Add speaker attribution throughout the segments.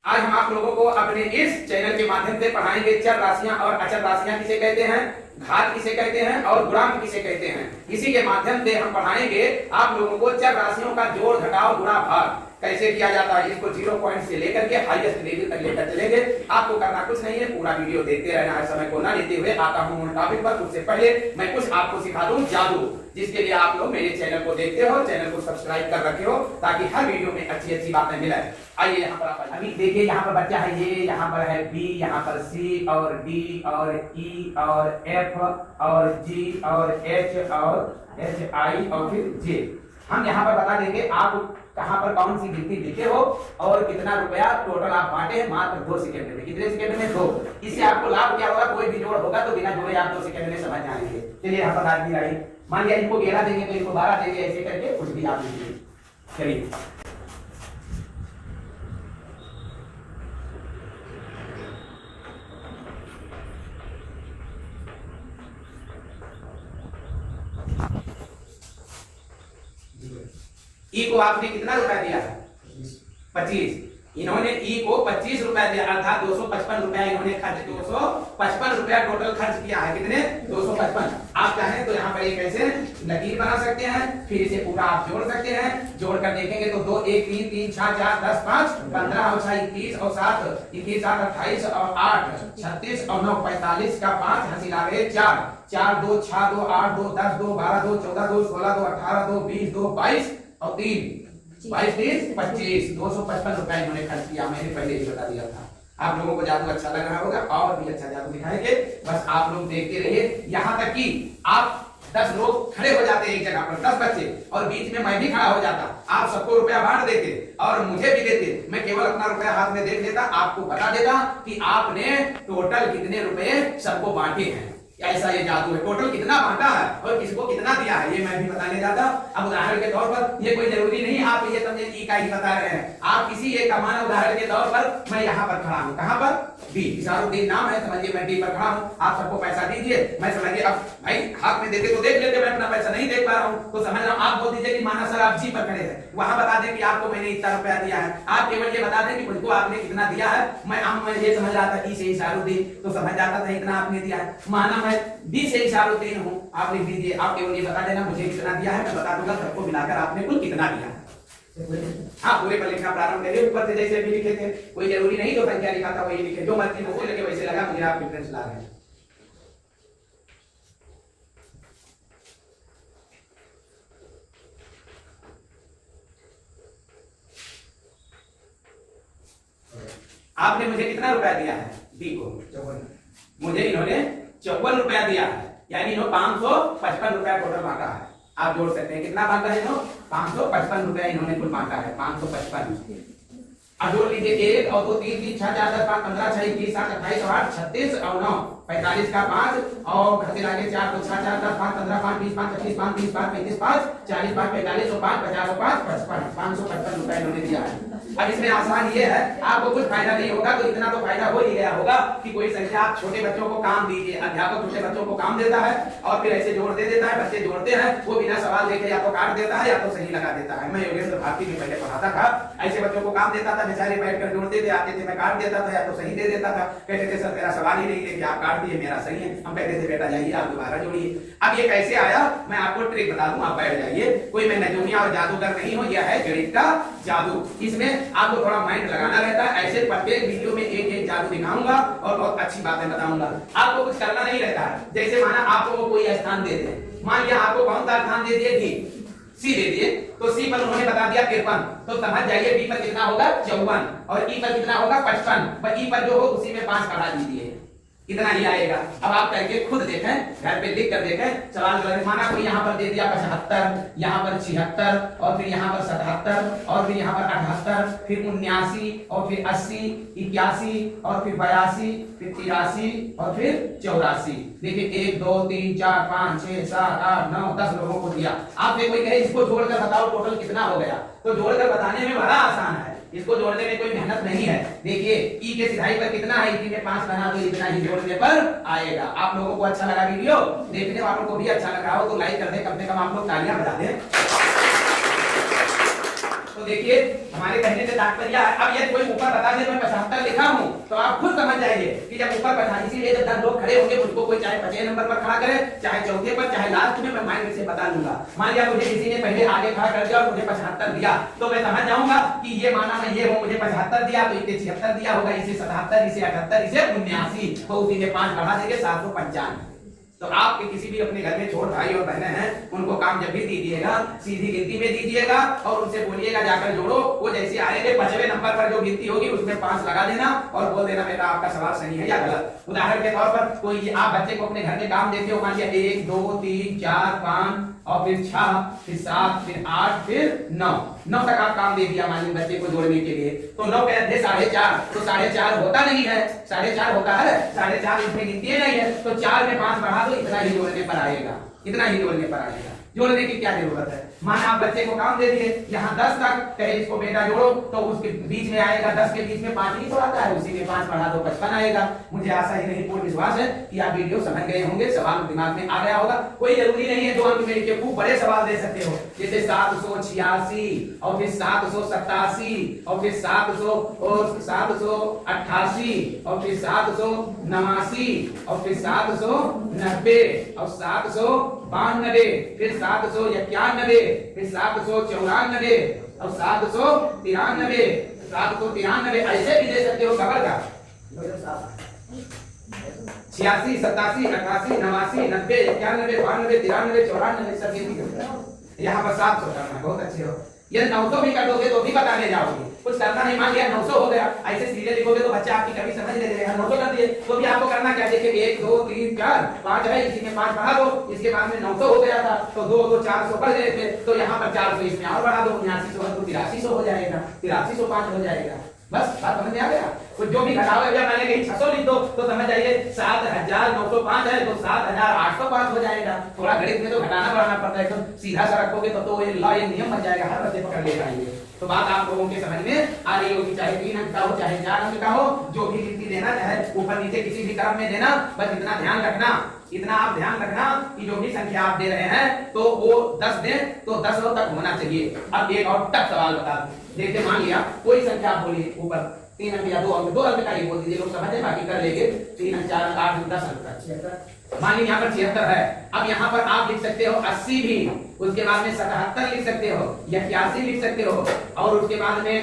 Speaker 1: आज हम आप लोगों को अपने इस चैनल के माध्यम से पढ़ाएंगे चर राशियां और अचर राशियां किसे कहते हैं, घात किसे कहते हैं और गुणांक किसे कहते हैं। इसी के माध्यम से हम पढ़ाएंगे आप लोगों को चर राशियों का जोड़ घटाव गुणा भाग कैसे किया जाता है। इसको 0 पॉइंट से लेकर के हाईएस्ट लेवल तक लेकर चलेंगे। आपको करना कुछ नहीं है, पूरा वीडियो देखते रहना है। समय को ना लेते हुए आता हूं मूल टॉपिक पर। उससे पहले मैं कुछ आपको सिखा दूं जादू, जिसके लिए आप लोग मेरे चैनल को देखते हो, चैनल को सब्सक्राइब कर रखे हो ताकि हर वीडियो में अच्छी अच्छी बातें मिले। आइए यहाँ पर आप अभी देखिए, यहाँ पर बच्चा है ये, यहाँ पर है बी, यहाँ पर सी और डी और ई और एफ और जी और एच और एच आई और फिर जे। हम यहाँ पर बता देंगे आप कहां पर कौन सी गिनती लिखे हो और कितना रुपया टोटल आप बांटे हैं मात्र 2 सेकंड में। कितने सेकंड में? 2। इससे आपको लाभ क्या होगा? कोई भी जोड़ होगा तो बिना जोड़े आप 2 सेकंड में समझ जाएंगे। चलिए यहाँ पर आज भी आई, मान लिया इनको 11 देंगे तो इनको 12 देंगे, ऐसे करके कुछ भी आप लिखिए। चलिए ई को आपने कितना रुपया दिया है? 25। इन्होंने ई को 25 रुपया दिया, अर्थात 255 रुपया इन्होंने खर्च, 255 रुपया टोटल खर्च किया है। कितने? 255। आप चाहें तो यहाँ पर एक ऐसे लकीर बना सकते हैं, फिर इसे पूरा आप जोड़ सकते हैं। जोड़कर देखेंगे तो 2 1 3 3 6 4 10 5 15 और 6 21 और 7 21 7 28 और 8 36 और 9 45 का 5 हंसी लागे 4 4 2 6 2 8 2 10 2 12 2 14 2 16 2 18 2 20 2 22 और 3 22 30 25 255 रुपया इन्होंने खर्च किया। मैंने पहले ही बता दिया था। आप लोगों को जादू अच्छा लग रहा होगा और भी अच्छा जादू दिखाएंगे, बस आप लोग देखते रहिए। यहाँ तक कि आप 10 लोग खड़े हो जाते एक जगह पर, 10 बच्चे, और बीच में मैं भी खड़ा हो जाता, आप सबको रुपया बांट देते और मुझे भी देते। मैं केवल अपना रुपया हाथ में देख लेता, आपको बता देता कि आपने टोटल कितने रुपए सबको बांटे हैं। ऐसा ये जादू है, टोटल कितना बांटा है और किसको कितना दिया है ये मैं भी बताने जाता। अब उदाहरण के तौर पर ये कोई जरूरी नहीं आप ये समझे ई का ही बता रहे हैं, आप किसी एक का माना उदाहरण के तौर पर मैं यहाँ पर खड़ा हूँ, कहाँ पर? बी, इशारुद्दीन नाम है, समझिए मैं डी पर खड़ा हूँ। आप सबको पैसा दीजिए, मैं समझिए अब भाई हाथ में देते तो देख लेते, मैं अपना पैसा नहीं देख पा रहा हूँ तो समझ रहा हूँ। आप बोल दीजिए कि माना सर आप जी पर खड़े हैं, वहां बता दें कि आपको मैंने इतना रुपया दिया है। आप केवल ये बता दें कि मुझको आपने कितना दिया है। मैं ये समझ रहा था ई से इशारुद्दीन, तो समझ जाता था इतना आपने दिया है। माना मैं बी से इशारुद्दीन हूँ, आप लिख दीजिए। आप केवल ये बता देना मुझे कितना दिया है, मैं बता दूंगा सबको मिलाकर आपने कुल कितना दिया है। हाँ, पूरे पर लिखना प्रारंभ करिए, ऊपर से जैसे भी लिखे थे, कोई जरूरी नहीं तो संख्या लिखा था वही लिखे, जो मर्जी मुझे लगे वैसे लगा, मुझे आप डिफरेंस ला रहे हैं। आपने मुझे कितना रुपया दिया है? डी को 54। मुझे इन्होंने 54 रुपया दिया है, यानी इन्होंने 555 रुपया टोटल बांटा है। आप जोड़ सकते हैं कितना बांटा है इन्होंने? 555 रुपया इन्होंने कुल बांटा है, 555। अब जोड़ लीजिए 1 और 2 3 3 6 4 10 5 15 6 21 7 28 और 8 36 और 9 45 का 5 और घटे लागे 4 2 6 4 10 5 15 5 20 5 25 5 30 5 35 5 40 5 45 और 5 50 और 5 55 555 रुपया इन्होंने दिया है। अब इसमें आसान ये है, आपको कुछ फायदा नहीं होगा तो इतना तो फायदा हो ही गया होगा कि कोई संख्या आप छोटे बच्चों को काम दीजिए। अध्यापक छोटे बच्चों को काम देता है और फिर ऐसे जोड़ दे देता है, बच्चे जोड़ते हैं, वो बिना सवाल देखे या तो काट देता है या तो सही लगा देता है। मैं योगेंद्र भारती में पहले पढ़ाता था, ऐसे बच्चों को काम देता था, बेचारे बैठकर जोड़ते थे, आते थे, मैं काट देता था या तो सही दे देता था। कहते थे सर मेरा सवाल ही नहीं लेके आप काट दिए, मेरा सही है। हम कहते थे बेटा जाइए आप दोबारा जोड़िए। अब ये कैसे आया मैं आपको ट्रिक बता दूं, आप बैठ जाइए। कोई मैं नजूमिया और जादूगर नहीं हूं, यह है गणित का जादू। इसमें आपको थोड़ा माइंड लगाना रहता है। ऐसे प्रत्येक वीडियो में एक एक जादू दिखाऊंगा और बहुत अच्छी बातें बताऊंगा। आपको कुछ करना नहीं रहता है। जैसे माना आपको कोई स्थान दे दे, मान लिया आपको कौन सा स्थान दे दिए? डी, सी दे दिए, तो सी पर उन्होंने बता दिया 53, तो समझ जाइए बी पर कितना होगा? 54 और ई पर कितना होगा? 55। पर ई पर जो हो उसी में 5 बढ़ा दीजिए, इतना ही आएगा। अब आप करके खुद देखें, घर पे लिख कर देखें। सवाल जो है माना कोई यहाँ पर दे दिया 75, यहाँ पर 76 और फिर यहाँ पर 77 और फिर यहाँ पर 78, फिर 79 और फिर 80, 81 और फिर 82, फिर 83 और फिर 84। देखिए 1 2 3 4 5 6 7 8 9 10 लोगों को दिया। आपसे कोई कहे इसको जोड़कर बताओ टोटल कितना हो गया, तो जोड़कर बताने में बड़ा आसान है, इसको जोड़ने में कोई मेहनत नहीं है। देखिए ई के सिधाई पर कितना है? ई में 5 बना तो इतना ही जोड़ने पर आएगा। आप लोगों को अच्छा लगा वीडियो, देखने वालों को भी अच्छा लग रहा हो तो लाइक कर दें, कम से कम आप लोग तालियां बजा दें। तो देखिए हमारे कहने से तात्पर्य, अब ये कोई ऊपर बता दे मैं 50 तो आप खुद समझ जाइए कि जब ऊपर बैठा, इसीलिए जब 10 लोग खड़े होंगे मुझको कोई चाहे 5वें नंबर पर खड़ा करे, चाहे चौथे पर, चाहे लास्ट में, मैं माइंड से बता दूंगा। मान लिया मुझे किसी ने पहले आगे खड़ा कर दिया और मुझे 75 दिया, तो मैं समझ जाऊंगा कि ये माना मैं ये हूं, मुझे 75 दिया तो इसे 76 दिया होगा, इसे 77, इसे 78, इसे 79, तो उसी में 5 बढ़ा देंगे 795। तो आपके किसी भी अपने घर में छोटे भाई और बहनें हैं, उनको काम जब भी दीजिएगा सीधी गिनती में दीजिएगा और उनसे बोलिएगा जाकर जोड़ो। वो जैसे आएंगे 5वें नंबर पर जो गिनती होगी उसमें 5 लगा देना और बोल देना बेटा आपका सवाल सही है या गलत। उदाहरण के तौर पर कोई आप बच्चे को अपने घर में काम देते हो, मान लिया 1 2 3 4 5 और फिर 6 फिर 7 फिर 8 फिर 9 तक आप काम दे दिया मान लीजिए बच्चे को जोड़ने के लिए, तो 9 के अध्याय 4.5, तो 4.5 होता नहीं है, 4.5 होता है, 4.5 इसमें गिनती नहीं है, तो 4 में 5 बढ़ा दो, इतना ही जोड़ने पर आएगा, इतना ही जोड़ने पर आएगा। जोड़ने की क्या जरूरत है? माना आप बच्चे को काम दे दिए यहाँ 10 तक, कहे इसको बेटा जोड़ो, तो उसके बीच में आएगा 10 के बीच में 5 नहीं जोड़ाता है, उसी में 5 बढ़ा दो 55 आएगा। मुझे आशा ही नहीं पूर्ण विश्वास है कि आप वीडियो समझ गए होंगे, सवाल दिमाग में आ गया होगा। कोई जरूरी नहीं है 2 अंक में लिखे, खूब बड़े सवाल दे सकते हो, जैसे 786 और फिर 787 और फिर 700 और 788 और फिर 789 और फिर 790 और 792 फिर 791 फिर 794 और 793 793 ऐसे भी दे सकते हो खबर का 86 87 88 89 90 91 92 93 94 सब गिनती करते हो। यहाँ पर 700 करना, बहुत अच्छे हो। यदि 900 भी कर दोगे तो भी बताने जाओगे, कुछ करना नहीं। मान लिया 900 हो गया, ऐसे सीधे लिखोगे तो बच्चा आपकी कभी समझ नहीं लेगा। 900 कर दिए तो भी आपको करना क्या, देखिए 1 2 3 4 5 है, इसी में 5 बढ़ा दो, इसके बाद में 900 हो गया था तो 2 2 400 कर गए थे, तो यहाँ पर 400 इसमें और बढ़ा दो, 7900 तो 8300 हो जाएगा, 8305 हो जाएगा। बस बात समझ में आ गया। तो जो भी घटाओगे, जब मैंने कहीं 600 लिख दो तो समझ जाइए 7905 है तो 7805 हो जाएगा। थोड़ा गणित में तो घटाना बढ़ाना पड़ता है, तो सीधा सा रखोगे तो ये लॉ ये नियम बन जाएगा, हर बच्चे पकड़ लेगा ये। तो बात आप लोगों के समझ में आ रही होगी, चाहे 3 अंक का हो चाहे 4 अंक का हो, जो भी गिनती देना चाहे ऊपर नीचे किसी भी क्रम में देना, बस इतना ध्यान रखना, इतना आप ध्यान रखना कि जो भी संख्या आप दे रहे हैं तो वो 10 दें तो 10 तक होना चाहिए। अब एक और टफ सवाल बता दूं, देखते मान लिया कोई संख्या आप बोलिए ऊपर 3 अंक या 2 अंक का ही बोल दीजिए, लोग समझे बाकी कर लेंगे। 3 अंक 4 अंक 8 अंक 10 अंक का 76, मान लीजिए यहाँ पर 76 है। अब यहाँ पर आप लिख सकते हो 80 भी, उसके बाद में 77 लिख सकते हो, 81 लिख सकते हो और उसके बाद में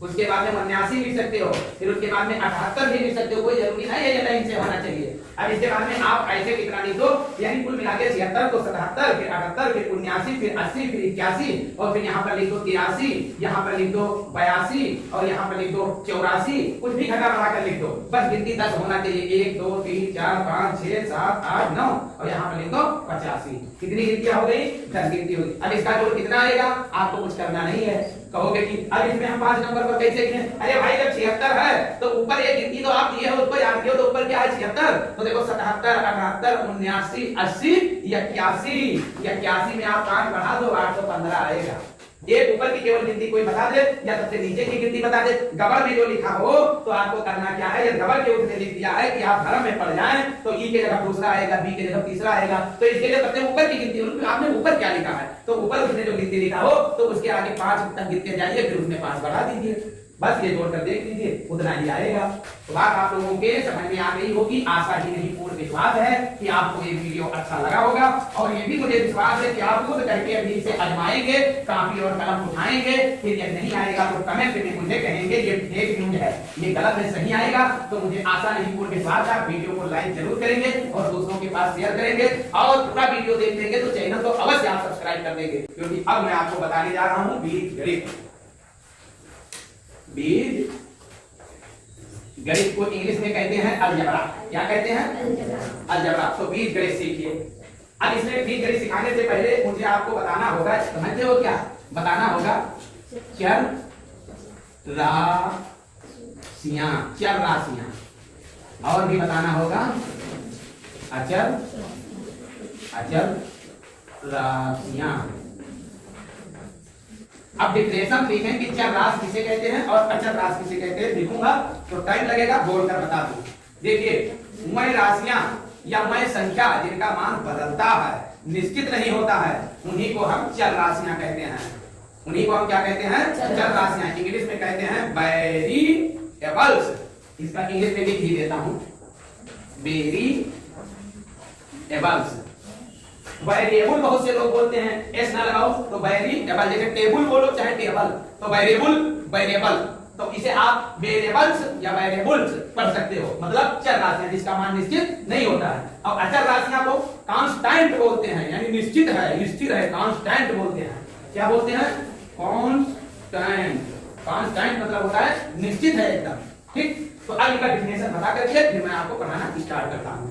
Speaker 1: 79 लिख सकते हो, फिर उसके बाद में 78 भी लिख सकते हो, कोई जरूरी नहीं है ये लाइन से होना चाहिए। अब इसके बाद में आप ऐसे कितना लिख दो, यानी कुल मिला के 76 को 77 फिर 78 फिर 79 फिर 80 फिर 81 और फिर यहाँ पर लिख दो 83, यहाँ पर लिख दो 82 और यहाँ पर लिख दो 84, कुछ भी घटा बढ़ा कर लिख दो, बस गिनती 10 होना चाहिए। 1 2 3 4 5 6 7 8 9 और यहाँ पर लिख दो 85। कितनी गिनतियां हो गई? 10 गिनती होगी। अब इसका जोड़ कितना आएगा आपको कुछ करना नहीं है। कहोगे कि अब इसमें हम 5 नंबर पर कैसे गिने? अरे भाई जब 76 है तो ऊपर एक गिनती तो आप दिए हो उसको याद किया, तो ऊपर क्या है 76, तो देखो 77 78 79 80 81 में आप 5 बढ़ा दो 815 आएगा। एक ऊपर की केवल गिनती कोई बता दे या सबसे नीचे की गिनती बता दे, गबड़ में जो लिखा हो तो आपको करना क्या है, यदि गबड़ के उसने लिख दिया है कि आप धर्म में पड़ जाएं तो ई के जगह दूसरा आएगा, बी के जगह तीसरा आएगा, तो इसके लिए सबसे ऊपर की गिनती, आपने ऊपर क्या लिखा है तो ऊपर उसने जो गिनती लिखा हो तो उसके आगे 5 तक गिनते जाइए, फिर उसमें 5 बढ़ा दीजिए, बस ये जोड़कर देख लीजिए उतना ही आएगा। तो बात आप लोगों के समझ में आ गई होगी, आशा ही नहीं पूर्ण विश्वास है कि आपको ये वीडियो अच्छा लगा होगा और ये भी मुझे विश्वास है कि आप खुद करके अभी इसे आजमाएंगे, कापी और कलम उठाएंगे, फिर यदि नहीं आएगा तो कमेंट में मुझे कहेंगे ये फेक न्यूज है, ये गलत है, सही आएगा। तो मुझे आशा नहीं पूर्ण विश्वास है वीडियो को लाइक जरूर करेंगे और दूसरों के पास शेयर करेंगे और पूरा वीडियो देख लेंगे तो चैनल को अवश्य आप सब्सक्राइब कर देंगे, क्योंकि अब मैं आपको बताने जा रहा हूँ बीजगणित। बीजगणित को इंग्लिश में कहते हैं अलजेब्रा। क्या कहते हैं? अलजेब्रा। तो बीजगणित सीखिए। अब इसमें बीजगणित सिखाने से पहले मुझे आपको बताना होगा, समझते हो क्या बताना होगा? चर राशियां और भी बताना होगा अचर राशियां। अब डिफरेंशियल लिखें कि चर राशि किसे कहते हैं और अचर राशि किसे कहते हैं, लिखूंगा तो टाइम लगेगा, बोलकर बता दूं। देखिए मय राशियां या मय संख्या जिनका मान बदलता है, निश्चित नहीं होता है, उन्हीं को हम चर राशियां कहते हैं। उन्हीं को हम क्या कहते हैं? चर राशियां। इंग्लिश में कहते हैं वेरिएबल्स, इसका इंग्लिश में लिख ही देता हूं, वेरिएबल्स। वेरिएबल बहुत से लोग बोलते हैं, एस ना लगाओ तो वेरिएबल, जैसे टेबल बोलो चाहे टेबल, तो वेरिएबल वेरिएबल, तो इसे आप वेरिएबल्स या वेरिएबल्स पढ़ सकते हो, मतलब चर राशियां जिसका मान निश्चित नहीं होता है। और अचर राशियां को कांस्टेंट बोलते हैं, यानी निश्चित है, स्थिर है, कांस्टेंट बोलते हैं। क्या बोलते हैं? कांस्टेंट। कांस्टेंट मतलब होता है निश्चित है एकदम, ठीक। तो अब इनका डेफिनेशन बता करके फिर मैं आपको पढ़ाना स्टार्ट करता हूं।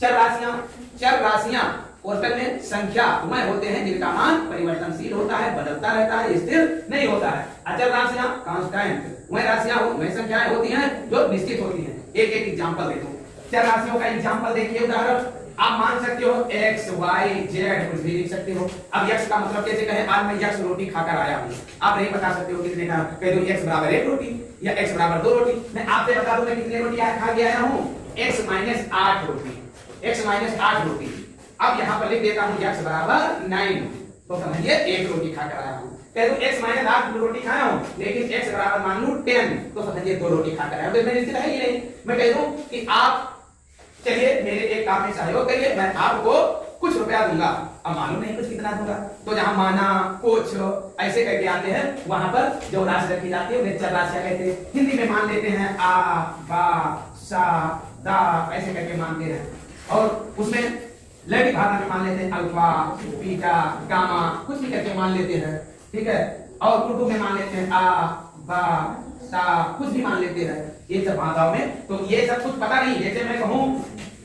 Speaker 1: चर राशियां, चर राशियां पोर्टल में संख्या वह होते हैं जिनका मान परिवर्तनशील होता है, बदलता रहता है, स्थिर नहीं होता है। अचर राशियां कांस्टेंट वह राशियां वह संख्याएं होती हैं जो निश्चित होती हैं। एक एक एग्जांपल दे दो। चर राशियों का एग्जांपल देखिए, उदाहरण आप मान सकते हो x y z कुछ भी लिख सकते हो। अब x का मतलब कैसे कहें? आज मैं x रोटी खाकर आया हूं, आप नहीं बता सकते हो कितने का, कह दो x बराबर 1 रोटी या x बराबर 2 रोटी। मैं आपसे बता दूं मैं कितने रोटी खा के आया हूं, x माइनस 8 रोटी, x माइनस 8 रोटी। अब यहां पर लिख देता हूं x बराबर 9, तो समझिए 1 रोटी खाकर आया हूं। कह दो x माइनस 8 रोटी खाया हूं, लेकिन x बराबर मान लूं 10, तो समझिए 2 रोटी खाकर आया हूं। तो इसमें निश्चित है ही नहीं। मैं कह दूं कि आप चलिए मेरे एक काम में सहयोग करिए, मैं आपको कुछ रुपया दूंगा, अब मालूम नहीं कुछ कितना दूंगा, तो जहां माना कुछ ऐसे करके आते हैं, वहां पर जो राशि रखी जाती है उन्हें चर राशियां कहते हैं। हिंदी में मान लेते हैं आ बा सा दा, ऐसे करके मानते हैं। और उसमें लैटिन भाषा में मान लेते हैं अल्फा बीटा गामा, कुछ भी करके मान लेते हैं, ठीक है। और उर्दू में मान लेते हैं आ बा सा, कुछ भी मान लेते हैं ये सब भाषाओं में। तो ये सब कुछ पता नहीं, जैसे मैं कहूं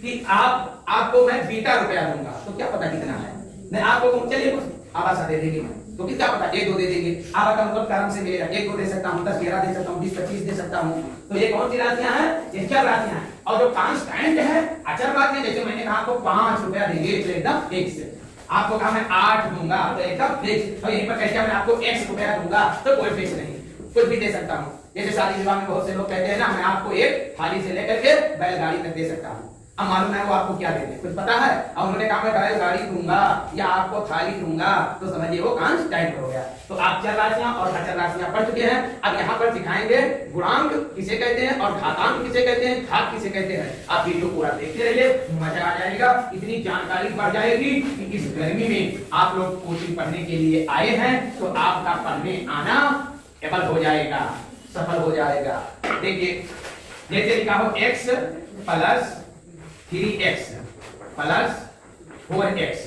Speaker 1: कि आपको मैं बीटा रुपया दूंगा, तो क्या पता कितना है। मैं आपको कहूं चलिए कुछ आवासा दे देंगे, तो कितना पता 1 2 दे देंगे। आवा का मतलब क्रम से मिलेगा, 1 2 दे सकता हूं, 10 11 दे सकता हूं, 20 25 दे सकता हूं। तो ये कौन सी राशियां हैं? ये चर राशियां हैं। और जो कांस्टेंट है अचर राशियां, जैसे मैंने कहा आपको 5 रुपया देंगे तो एकदम फिक्स, आपको कहा मैं 8 दूंगा तो एकदम फिक्स, और यहीं पर कहते हैं मैं आपको x रुपया दूंगा तो कोई फिक्स नहीं, कुछ भी दे सकता हूं। जैसे शादी विवाह में बहुत से लोग कहते हैं ना, मैं आपको एक थाली से लेकर के बैलगाड़ी तक दे सकता हूं। अब मालूम है वो आपको क्या देते हैं, कुछ पता है? और उन्होंने कहा मैं बैलगाड़ी दूंगा या आपको थाली दूंगा, तो समझिए वो कांस्टेंट हो गया। तो आप चर राशियां और अचर राशियां पढ़ चुके हैं। अब यहाँ पर सिखाएंगे गुणांक किसे कहते हैं और घातांक किसे कहते हैं, घात किसे कहते हैं। आप वीडियो पूरा देखते रहिए, मजा आ जाएगा, इतनी जानकारी बढ़ जाएगी कि इस गर्मी में आप लोग कोचिंग पढ़ने के लिए आए हैं, तो आपका पढ़ने आना एबल हो जाएगा, सफल हो जाएगा। देखिए जैसे लिखा हो x plus 3x plus 4x।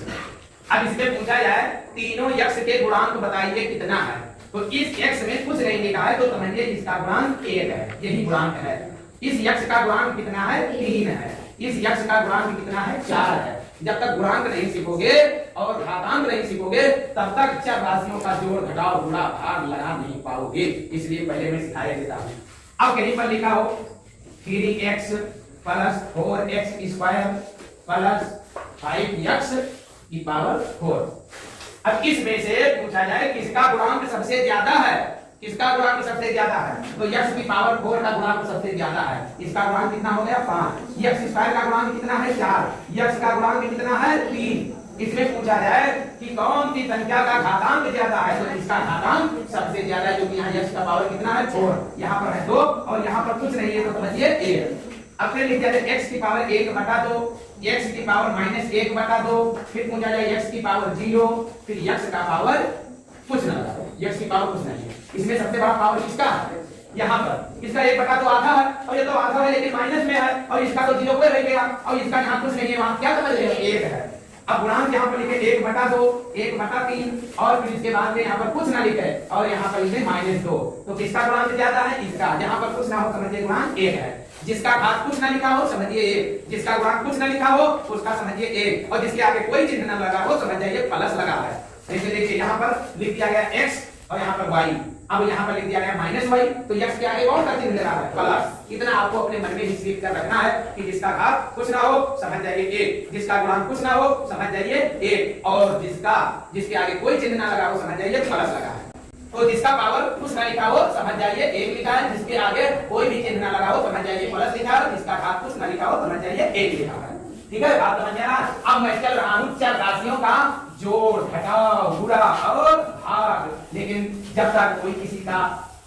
Speaker 1: अब इसमें पूछा जाए तीनों x के गुणांक बताइए कितना है, तो इस x में कुछ नहीं लिखा है, तो समझिए इसका गुणांक 1 है, यही गुणांक है। इस x का गुणांक कितना है? 3 है। इस x का गुणांक कितना है? 4 है। जब तक गुणांक नहीं सीखोगे और घातांक नहीं सीखोगे, तब तक चर राशियों का जोड़ घटाव गुणा भाग लगा नहीं पाओगे, इसलिए पहले मैं सिखाया देता हूं। अब कहीं पर लिखा हो 3x plus 4x square plus 5x की पावर 4। अब इसमें से पूछा जाए किसका गुणांक सबसे ज्यादा है, किसका गुणांक सबसे ज्यादा है, तो x की पावर 4 का गुणांक सबसे ज्यादा है। इसका गुणांक कितना हो गया? 5। x स्क्वायर का गुणांक कितना है? 4। x का गुणांक कितना है? 3। इसमें पूछा जाए कि कौन सी संख्या का घातांक ज्यादा है, तो इसका घातांक सबसे ज्यादा है, क्योंकि यहाँ x का पावर कितना है? 4। यहाँ पर है 2 और यहाँ पर कुछ नहीं है, तो समझिए 1। अब फिर लिख दिया x की पावर 1/2, x की पावर -1/2, फिर पूछा जाए x की पावर 0, फिर x का पावर कुछ ना लगाओ, x की पावर कुछ नहीं है। इसमें सबसे बड़ा पावर किसका है? यहाँ पर इसका 1/2 आधा है, और ये तो आधा है लेकिन माइनस में है, और इसका तो 0 पे रह गया, और इसका यहाँ कुछ नहीं है, वहां क्या समझ रहे हो? 1 है। अब गुणांक यहाँ पर लिखे 1/2, 1/3, और फिर इसके बाद में यहाँ पर कुछ ना लिखे और यहाँ पर लिखे -2, तो किसका गुणांक ज्यादा है? इसका। जहाँ पर कुछ ना हो समझिए गुणांक 1 है। जिसका घात कुछ ना लिखा हो समझिए 1, जिसका गुणांक कुछ ना लिखा हो उसका समझिए 1, और जिसके आगे कोई चिन्ह ना लगा हो समझ जाइए प्लस लगा है। जैसे देखिए यहाँ पर लिख दिया गया x और यहाँ पर y, अब यहाँ पर लिख दिया गया -y, तो x के आगे कौन सा चिन्ह लगा है? प्लस। इतना आपको अपने मन में हिस्ट्री कर रखना है कि जिसका घात कुछ ना हो समझ जाइए 1, जिसका गुणांक कुछ ना हो समझ जाइए 1, और जिसके आगे कोई चिन्ह ना लगा हो समझ जाइए प्लस लगा है। तो जिसका पावर कुछ ना लिखा हो समझ जाइए 1 लिखा है, जिसके आगे कोई भी चिन्ह ना लगा हो समझ जाइए प्लस लिखा है, जिसका घात कुछ ना लिखा हो समझ जाइए 1 लिखा है। ठीक है, बात समझ आना। अब मैं चल रहा हूं चर राशियों का जोड़ घटाव गुणा और भाग, लेकिन जब तक कोई किसी का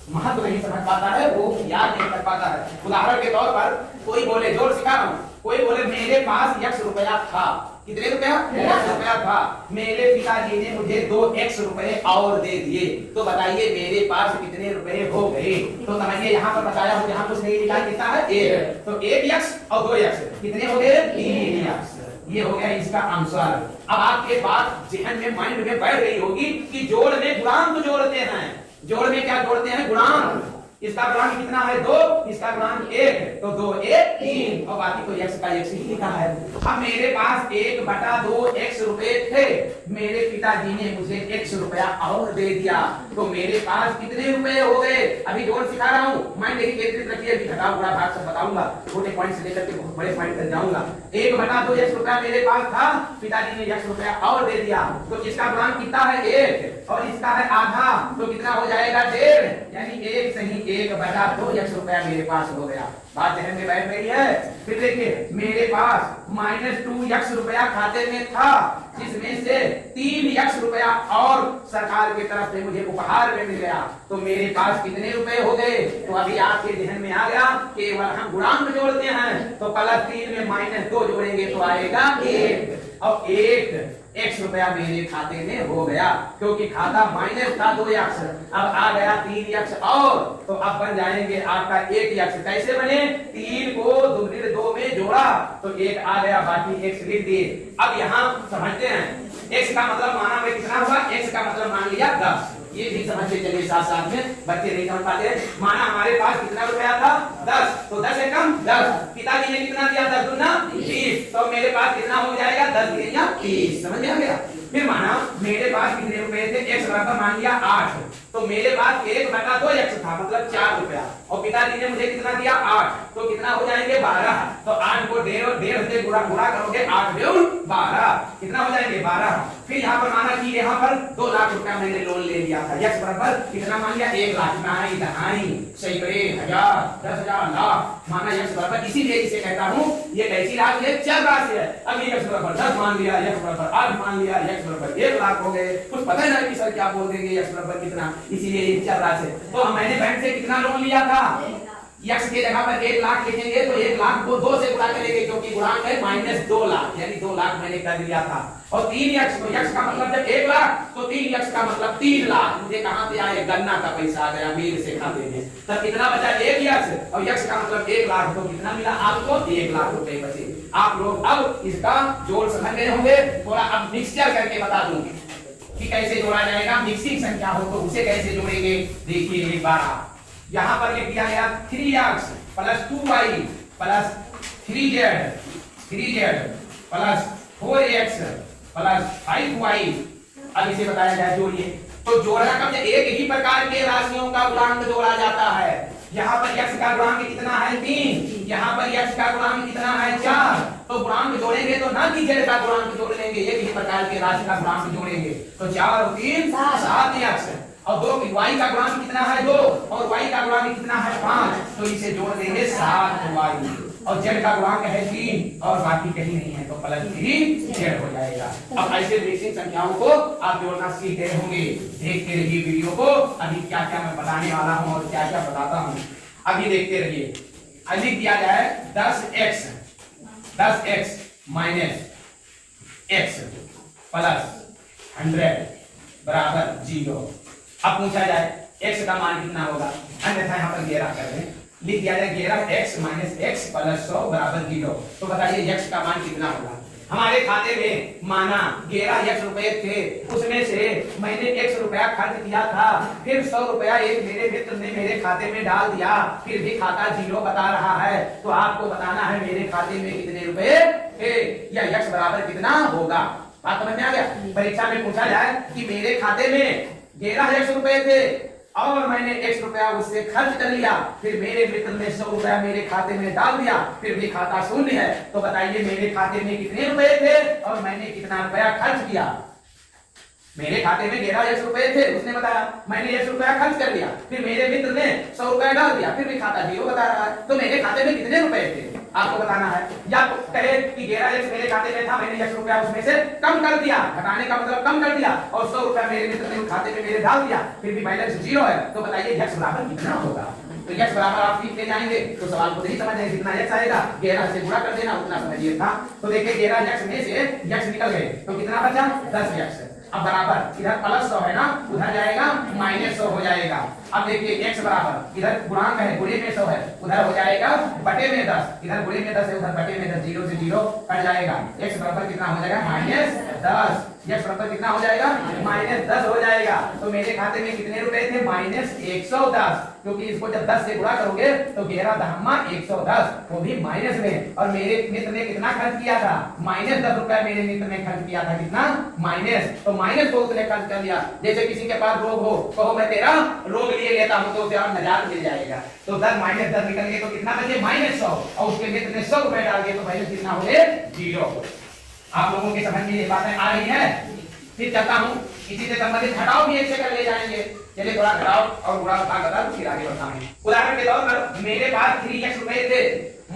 Speaker 1: महत्व नहीं समझ पाता है, वो याद नहीं कर पाता है। उदाहरण के तौर पर कोई बोले, जोर सिखा रहा हूं, कोई बोले मेरे पास x रुपया था। कितने रुपया? x रुपया था। मेरे पिताजी ने मुझे 2x रुपए और दे दिए, तो बताइए मेरे पास कितने रुपए हो गए? तो समझिए यहाँ पर बताया हूँ, यहाँ कुछ नहीं लिखा, कितना है? 1। तो 1x और 2x कितने हो गए? 3x। ये हो गया इसका आंसर। अब आपके बात जहन में, माइंड में बैठ गई होगी कि जोड़ में गुणांक जोड़ते हैं। जोड़ में क्या जोड़ते हैं? गुणांक। इसका गुणांक कितना है? 2, इसका गुणांक 1, तो 2 1 3 और बाकी तो x का x ही लिखा है। अब मेरे पास 1/2 x रुपए थे, मेरे पिताजी ने मुझे x रुपया और दे दिया, तो मेरे पास कितने रुपए हो गए? अभी जोड़ सिखा रहा हूँ, माइंड नहीं केंद्रित रखिए, अभी घटाव गुणा भाग सब बताऊंगा, छोटे पॉइंट से लेकर के बहुत बड़े पॉइंट तक जाऊंगा। 1/2 x रुपया मेरे पास था, पिताजी ने x रुपया और दे दिया, तो इसका गुणांक कितना है? 1 और इसका है आधा, तो कितना हो जाएगा? 1.5, यानी 1 सही 1/2 x रुपया मेरे पास हो गया। बात ध्यान में बैठ रही है? फिर देखिए मेरे पास -2x रुपया खाते में था, जिसमें से 3x रुपया और सरकार की तरफ से मुझे उपहार में मिल गया, तो मेरे पास कितने रुपए हो गए? तो अभी आपके ध्यान में आ गया, केवल हम गुणांक जोड़ते हैं, तो +3 में -2 जोड़ेंगे तो आएगा 1, और 1 x रुपया मेरे खाते में हो गया, क्योंकि खाता माइनस था 2x, अब आ गया 3x और, तो अब बन जाएंगे आपका 1x। कैसे बने? 3 को 2 में जोड़ा तो 1 आ गया, बाकी x लिख दिए। अब यहाँ समझते हैं, x का मतलब माना में कितना हुआ? x का मतलब मान लिया 10। ये भी समझते चलिए साथ साथ में, बच्चे नहीं समझ पाते हैं। माना हमारे पास कितना रुपया था? 10, तो 10 एकम 10, पिताजी ने कितना दिया? 10 दूना 20, तो मेरे पास कितना हो जाएगा? 10 या 30। समझ में आ गया? फिर माना मेरे पास कितने रुपए थे? x बराबर मान लिया 8, तो मेरे पास 1/2 x था, मतलब 4 रुपया, और पिताजी ने मुझे कितना दिया? 8, तो कितना हो जाएंगे? 12, तो 8 को 1.5 से गुणा करोगे, 8 दूनी 12, कितना हो जाएंगे? 12। फिर यहाँ पर माना कि यहाँ पर 2 लाख रुपया मैंने लोन ले लिया था, x बराबर कितना मान लिया? 1 लाख, दहाई दहाई, सैकड़े, हजार, 10,000, लाख, माना x बराबर, इसीलिए इसे कहता हूँ ये कैसी राशि है? चर राशि है। अभी x बराबर 10 मान लिया, x बराबर 8 मान लिया, x बराबर 1 लाख हो गए, कुछ पता ही नहीं कि सर क्या बोल देंगे, x बराबर कितना, इसीलिए ये चर राशि है। तो मैंने बैंक से कितना लोन लिया था? x के जगह पर 1 लाख लिखेंगे, तो 1 लाख को 2 से गुणा करेंगे, क्योंकि गुणांक है -2 लाख, यानी 2 लाख मैंने कर लिया था। और 3x, तो x का मतलब जब 1 लाख, तो 3x का मतलब 3 लाख। मुझे कहां से आए? गन्ना का पैसा आ गया मेरे से खाते में, तब कितना बचा? 1x, और x का मतलब 1 लाख, तो कितना मिला आपको? 1 लाख रुपए बचे। आप लोग अब इसका जोड़ समझ गए होंगे। थोड़ा अब मिक्सचर करके बता दूं कि कैसे जोड़ा जाएगा। मिक्सिंग संख्या हो तो उसे कैसे जोड़ेंगे? देखिए एक बार यहाँ पर लिख दिया गया 3x + 2y + 3z + 4x + 5y। अब इसे बताया जाए जोड़िए। तो जोड़ना कब? एक ही प्रकार के राशियों का गुणांक जोड़ा जाता है। यहाँ पर x का गुणांक कितना है? 3, यहाँ पर x का गुणांक कितना है? 4। तो गुणांक जोड़ेंगे तो ना कि z का गुणांक जोड़ लेंगे, एक ही प्रकार के राशि का गुणांक जोड़ेंगे, तो 4 और 3 7x, और 2 y का गुणांक कितना है? 2, और y का गुणांक कितना है? 5, तो इसे जोड़ देंगे 7y, और z का गुणांक है 3 और बाकी कहीं नहीं है, तो +3z हो जाएगा। अब ऐसे मिक्सिंग संख्याओं को आप जोड़ना सीख गए होंगे। देखते रहिए वीडियो को, अभी क्या क्या मैं बताने वाला हूं और क्या क्या बताता हूं, अभी देखते रहिए। लिख दिया जाए 10x - x + 100 बराबर 0। अब पूछा जाए x का मान कितना होगा? अन्यथा यहाँ पर 11 कर दें, लिख दिया जाए 11x - x + 100 बराबर 0। तो बताइए x का मान कितना होगा? हमारे खाते में माना 11x रुपए थे, उसमें से मैंने x रुपया खर्च किया था, फिर 100 रुपया एक मेरे मित्र ने मेरे खाते में डाल दिया, फिर भी खाता 0 बता रहा है। तो आपको बताना है मेरे खाते में कितने रुपए थे, या x बराबर कितना होगा। बात समझ में आ गया? परीक्षा में पूछा जाए कि मेरे खाते में 11x रुपए थे और मैंने x रुपया उससे खर्च कर लिया, फिर मेरे मित्र ने 100 रुपया मेरे खाते में डाल दिया, फिर भी खाता शून्य है, तो बताइए मेरे खाते में कितने रुपए थे और मैंने कितना रुपया खर्च किया। मेरे खाते में 11x रुपए थे, उसने बताया, मैंने 1 रुपया खर्च कर लिया, फिर मेरे मित्र ने 100 रुपया डाल दिया, फिर भी खाता 0 बता रहा है, तो मेरे खाते में कितने रुपए थे? आपको बताना है, या कहे कि 11x मेरे खाते में था, मैंने x रुपया उसमें से कम कर दिया, घटाने का मतलब कम कर दिया, और 100 रुपया मेरे मित्र ने खाते में मेरे डाल दिया, फिर भी बैलेंस 0 है, तो बताइए x बराबर कितना होगा। तो x बराबर आप सीखते जाएंगे तो सवाल को नहीं समझ आएंगे, कितना x आएगा 11 से गुणा कर देना, उतना समझिए था। तो देखिए 11x में से x निकल गए तो कितना बचा 10x। अब बराबर इधर प्लस 100 है ना, उधर जाएगा माइनस 100 हो जाएगा। अब देखिए x बराबर इधर गुणांक है, गुणे में 100 है, उधर हो जाएगा बटे में 10, इधर गुणे में 10 है, उधर बटे में 10, 0 से 0 कट जाएगा। x बराबर कितना हो जाएगा -10, x बराबर कितना हो जाएगा -10 हो जाएगा। तो मेरे खाते में कितने रुपए थे -110, क्योंकि इसको जब 10 से गुणा करोगे तो 11 दहम्मा 110, वो भी माइनस में। और मेरे मित्र ने कितना खर्च किया था -10 रुपया, मेरे मित्र ने खर्च किया था कितना माइनस, तो माइनस को उसने खर्च कर दिया। जैसे किसी के पास रोग हो, कहो मैं तेरा रोग लिए लेता हूं, तो उसे और 1000 मिल जाएगा, तो 10 -10 निकल गए तो कितना बचे -100, और उसके मित्र ने 100 रुपए डाल दिए तो बैलेंस कितना हो गए 0। आप लोगों के समझ में ये बातें आ रही है। फिर चलता हूं, इसी से संबंधित घटाव भी ऐसे कर ले जाएंगे। चलिए थोड़ा घटाव और गुणा का भाग बता दूं, फिर आगे बढ़ाएंगे। उदाहरण के तौर पर मेरे पास 3x रुपए थे,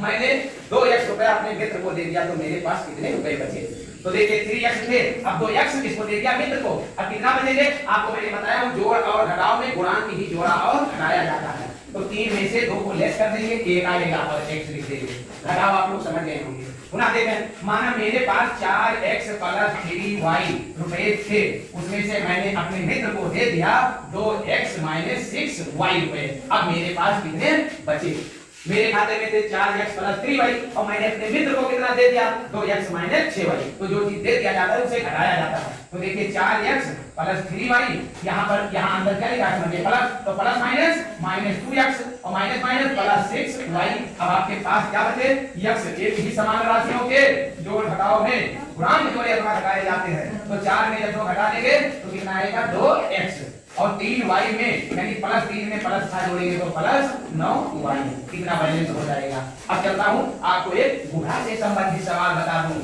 Speaker 1: मैंने 2x रुपया अपने मित्र को दे दिया, तो मेरे पास कितने रुपए बचे। तो देखिए 3x थे, अब 2x किसको दे दिया मित्र को, अब कितना बचेंगे। आपको मैंने बताया हूं जोड़ और घटाव में गुणांक ही जोड़ा और घटाया जाता है। तो 3 में से 2 को लेस कर देंगे, 1 आएगा और x लिख देंगे। घटाव आप लोग समझ गए होंगे। पुनः देखें, माना मेरे पास 4x + 3y रुपए थे, उसमें से मैंने अपने मित्र को दे दिया 2x - 6y रुपए। अब मेरे पास कितने बचे, मेरे खाते में थे 4x + 3y, और मैंने अपने मित्र को कितना दे दिया 2x - 6y। तो जो चीज दे दिया जाता है उसे घटाया जाता है। तो देखिए 4x + 3y, यहाँ पर यहाँ अंदर क्या लिखा है समझिए प्लस, तो प्लस माइनस -2x और माइनस + 6y। अब आपके पास क्या बचे x, एक ही समान राशियों के जोड़ घटाव में गुणांक जोड़े अथवा घटाए जाते हैं। तो 4 में जब 2 घटा देंगे तो कितना आएगा 2x, और 3y में यानी +3 में प्लस था जोड़ेंगे तो +9y, कितना बैलेंस हो जाएगा। अब चलता हूं आपको एक गुणा से संबंधित सवाल बता दूं।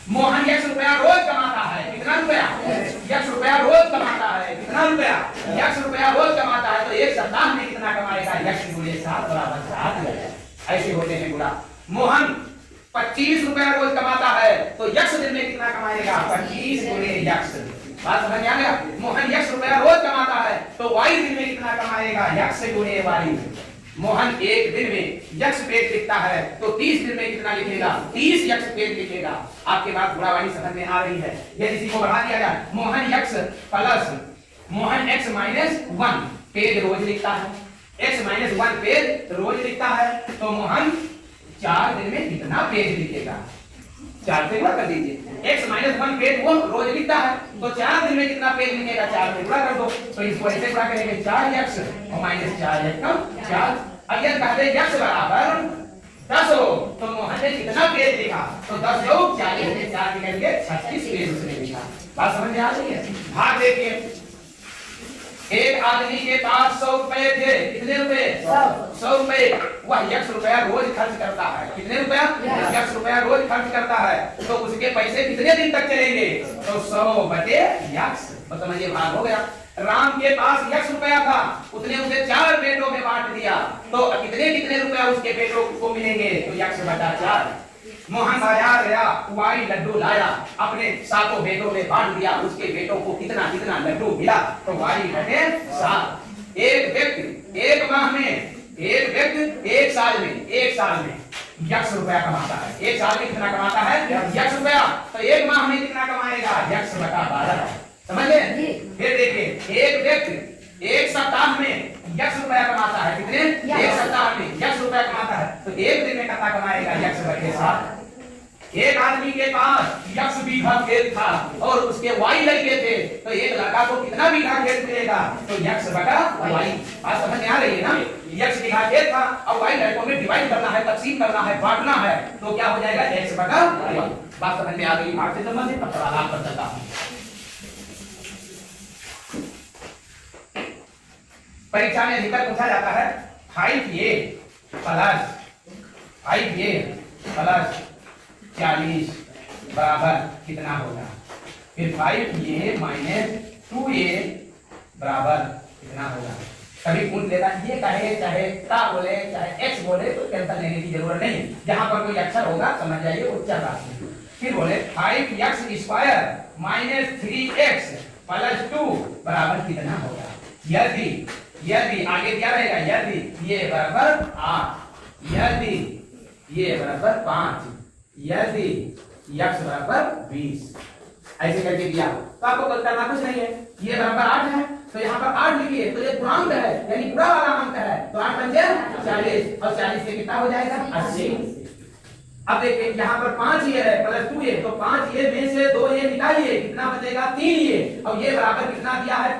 Speaker 1: मोहन x रुपया रोज कमाता है, कितना रुपया x रुपया रोज कमाता है, कितना रुपया x रुपया रोज कमाता है, तो एक सप्ताह में कितना कमाएगा x × 7 = 7। ऐसे होते हैं गुणा। मोहन 25 रुपया रोज कमाता है, तो x दिन में कितना कमाएगा 25 × x। बात समझ आ गया। मोहन x रुपया रोज कमाता है, तो y दिन में कितना कमाएगा x × y। मोहन एक दिन में x पेज लिखता है, तो 30 दिन में कितना लिखेगा 30x पेज लिखेगा। आपके बात गुणावानी समझ में आ रही है। यदि इसी को बढ़ा दिया जाए, मोहन x - 1 पेज रोज लिखता है, x - 1 पेज रोज लिखता है, तो मोहन 4 दिन में कितना पेज लिखेगा, 4 से गुणा कर दीजिए। x - 1 पेज वो रोज लिखता है, तो 4 दिन में कितना पेज लिखेगा 4 से गुणा कर दो। तो इसको ऐसे गुणा करेंगे 4x और -4x का 4। अगर कहते x बराबर 10 हो, तो मोहन ने कितना पेज लिखा, तो 10 लोग 40 में 4 निकलेंगे 36 पेज उसने लिखा। बात समझ में आ रही है। भाग देखिए, एक आदमी के पास 100 रुपए थे, कितने रुपए 100 रुपए, वह x रुपया रोज खर्च करता है, कितने रुपया x रुपया रोज खर्च करता है, तो उसके पैसे कितने दिन तक चलेंगे, तो 100 बटे x। तो समझिए भाग हो गया। राम के पास x रुपया था, उसने उसे 4 बेटों में बांट दिया, तो कितने रुपया उसके बेटों को मिलेंगे, तो x बटा 4। मोहन बाजार गया, y लड्डू लाया, अपने 7 बेटों में बांट दिया, उसके बेटों को कितना लड्डू मिला, तो y बटे 7। एक व्यक्ति एक माह में, एक व्यक्ति एक साल में x रुपया कमाता है, एक साल में कितना कमाता है x रुपया, तो एक माह में कितना कमाएगा x बटा 12। समझ गए। फिर देखिए, एक व्यक्ति एक सप्ताह में x रुपया कमाता है, कितने एक सप्ताह में x रुपया कमाता है, तो एक दिन में कितना कमाएगा x बटे 7। एक आदमी के पास 1 बीघा खेत था और उसके y लड़के थे, तो एक लड़का को कितना बीघा खेत मिलेगा, तो x बटा y। बात समझ में आ रही है ना। x बीघा खेत था और y लड़कों में डिवाइड करना है, तकसीम करना है, बांटना है, तो क्या हो जाएगा x बटा y। बात समझ में आ गई। भाग से संबंधित अब सवाल पर चलता हूं। परीक्षा में अधिकतर पूछा जाता है 5a प्लस 40 बराबर कितना होगा, फिर 5a - 2a बराबर कितना होगा। कभी पूछ लेता ये कहे चाहे ता बोले चाहे एक्स बोले तो टेंशन लेने की जरूरत नहीं। जहां पर कोई अक्षर होगा समझ जाइए उच्चर राशि। फिर बोले 5x² माइनस 3x प्लस 2 बराबर कितना होगा। यदि आगे क्या रहेगा, यदि ये बराबर 8, यदि ये बराबर 5, यदि x बराबर 20, ऐसे करके दिया तो आपको करना कुछ नहीं है। ये बराबर 8 है तो यहाँ पर 8 लिखिए, तो ये पूर्णांक है यानी पूरा वाला अंक है, तो 8 पंजे 40 और 40 से कितना हो जाएगा 80। अब देखिए यहाँ पर 5 ये है प्लस 2 ये, तो 5 ये में से 2 ये निकालिए, कितना बचेगा 3 ये, और ये बराबर कितना दिया है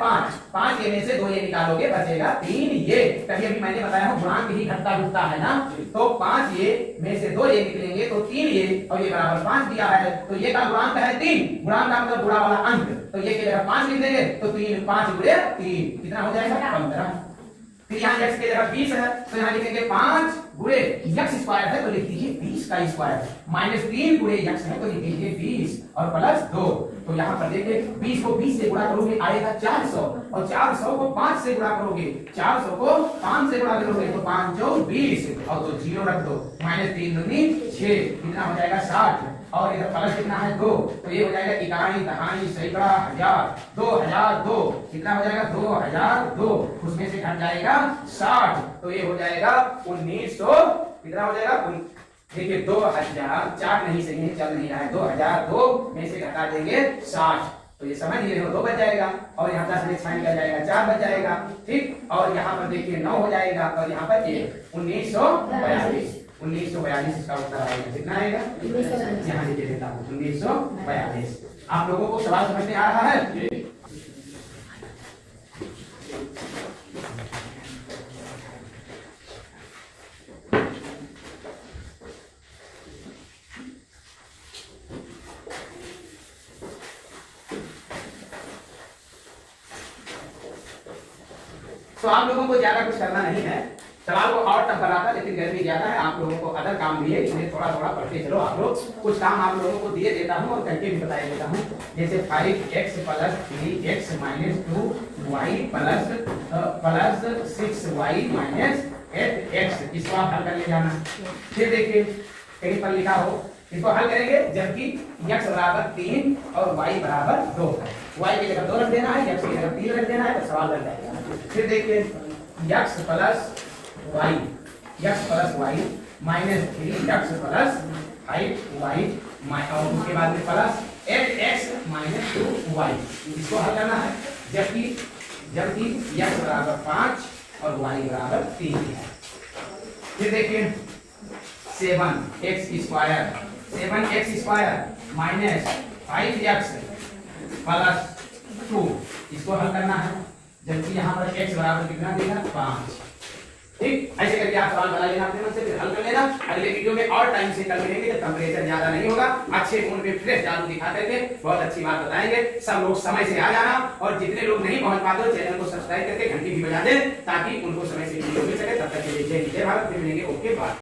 Speaker 1: 5 ये में से 2 ये निकालोगे बचेगा 3 ये। कभी अभी मैंने बताया हूँ गुणांक ही घटता घटता है ना, तो 5 ये में से 2 ये निकलेंगे तो 3 ये, और ये बराबर 5 दिया है तो ये का गुणांक है 3, गुणांक का मतलब गुणा वाला अंक, तो ये की जगह 5 लिख देंगे तो 3 5 गुणे 3 कितना हो जाएगा 15। फिर यहाँ x की जगह 20 है तो यहाँ लिखेंगे 5 गुणे x² है तो लिख दीजिए 20 का स्क्वायर, माइनस 3 गुणे x है तो लिख दीजिए 20 और प्लस 2। तो यहाँ पर देखिए 20 को 20 से गुणा करोगे आएगा 400, और 400 को 5 से गुणा करोगे, 400 को 5 से गुणा करोगे तो 5 जो 20 और तो 0 रख दो, माइनस 3 दूनी 6 कितना हो जाएगा 60, और इधर प्लस कितना है 2 तो ये हो जाएगा इकाई दहाई सैकड़ा हजार 2002 कितना हो जाएगा 2002, उसमें से घट जाएगा 60 तो ये हो जाएगा 1900 कितना हो जाएगा। देखिए 2000 4 नहीं सही है चल नहीं रहा है, 2002 में से घटा देंगे 60 तो ये समझ लिए 2 बच जाएगा, और यहाँ 10 में साइन कर जाएगा 4 बच जाएगा ठीक, और यहाँ पर देखिए 9 हो जाएगा, और यहाँ पर 1942 इसका उत्तर आएगा कितना आएगा, यहाँ लिख देता हूँ 1942। आप लोगों को सवाल समझ में आ रहा है। तो आप लोगों को ज्यादा कुछ करना नहीं है, सवाल को और टफ बनाता लेकिन गर्मी ज्यादा है, आप लोगों को अदर काम भी है इसलिए थोड़ा थोड़ा पढ़ते चलो। आप लोग कुछ काम आप लोगों को दिए देता हूँ और करके भी बताया देता हूँ, जैसे 5x plus 3x minus 2y plus 6y minus 8x, इसको आप हल कर ले जाना। फिर देखिए कहीं पर लिखा हो इसको हल करेंगे जबकि x बराबर 3 और y बराबर 2 है, y की जगह 2 रख देना है, x की जगह 3 रख देना है तो सवाल लग जाएगा। फिर देखिए x plus y minus 3x plus 5y और उसके बाद में प्लस 8x माइनस 2y, इसको हल करना है जबकि x बराबर 5 और y बराबर 3 है। फिर देखिए 7x² माइनस 5x प्लस 2, इसको हल करना है जबकि यहाँ पर x बराबर कितना देगा 5 ठीक। ऐसे करके आप सवाल बना लेना अपने मन से, फिर हल कर लेना। अगले वीडियो में और टाइम से कल मिलेंगे जब टेम्परेचर ज्यादा नहीं होगा, अच्छे मूड में फ्रेश जादू दिखा करके बहुत अच्छी बात बताएंगे। सब लोग समय से आ जाना, और जितने लोग नहीं पहुंच पाते हो चैनल को सब्सक्राइब करके घंटी भी बजा दें ताकि उनको समय से वीडियो मिल सके। तब तक के लिए जय हिंद जय भारत, फिर मिलेंगे ओके बाय।